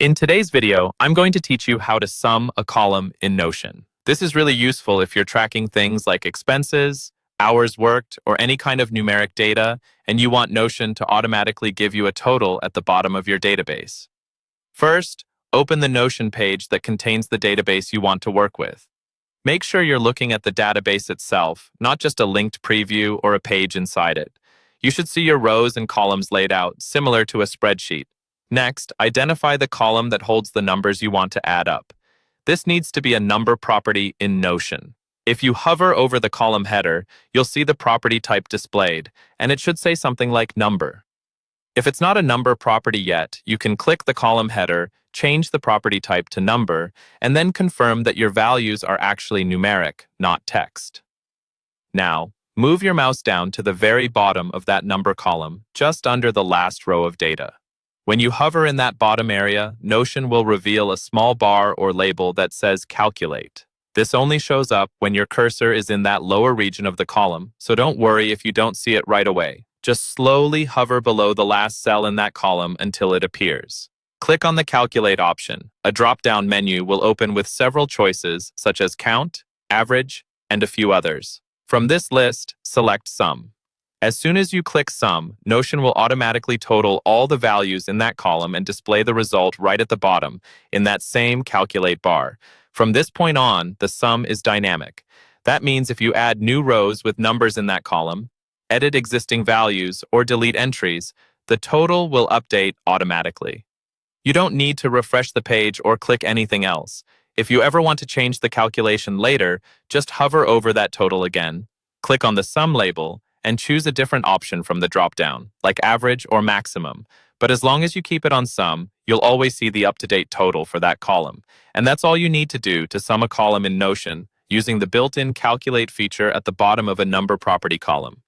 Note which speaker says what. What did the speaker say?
Speaker 1: In today's video, I'm going to teach you how to sum a column in Notion. This is really useful if you're tracking things like expenses, hours worked, or any kind of numeric data, and you want Notion to automatically give you a total at the bottom of your database. First, open the Notion page that contains the database you want to work with. Make sure you're looking at the database itself, not just a linked preview or a page inside it. You should see your rows and columns laid out, similar to a spreadsheet. Next, identify the column that holds the numbers you want to add up. This needs to be a number property in Notion. If you hover over the column header, you'll see the property type displayed, and it should say something like number. If it's not a number property yet, you can click the column header, change the property type to number, and then confirm that your values are actually numeric, not text. Now, move your mouse down to the very bottom of that number column, just under the last row of data. When you hover in that bottom area, Notion will reveal a small bar or label that says Calculate. This only shows up when your cursor is in that lower region of the column, so don't worry if you don't see it right away. Just slowly hover below the last cell in that column until it appears. Click on the Calculate option. A drop-down menu will open with several choices, such as Count, Average, and a few others. From this list, select Sum. As soon as you click Sum, Notion will automatically total all the values in that column and display the result right at the bottom in that same Calculate bar. From this point on, the sum is dynamic. That means if you add new rows with numbers in that column, edit existing values, or delete entries, the total will update automatically. You don't need to refresh the page or click anything else. If you ever want to change the calculation later, just hover over that total again, click on the Sum label, and choose a different option from the drop-down, like average or maximum. But as long as you keep it on sum, you'll always see the up-to-date total for that column. And that's all you need to do to sum a column in Notion using the built-in Calculate feature at the bottom of a number property column.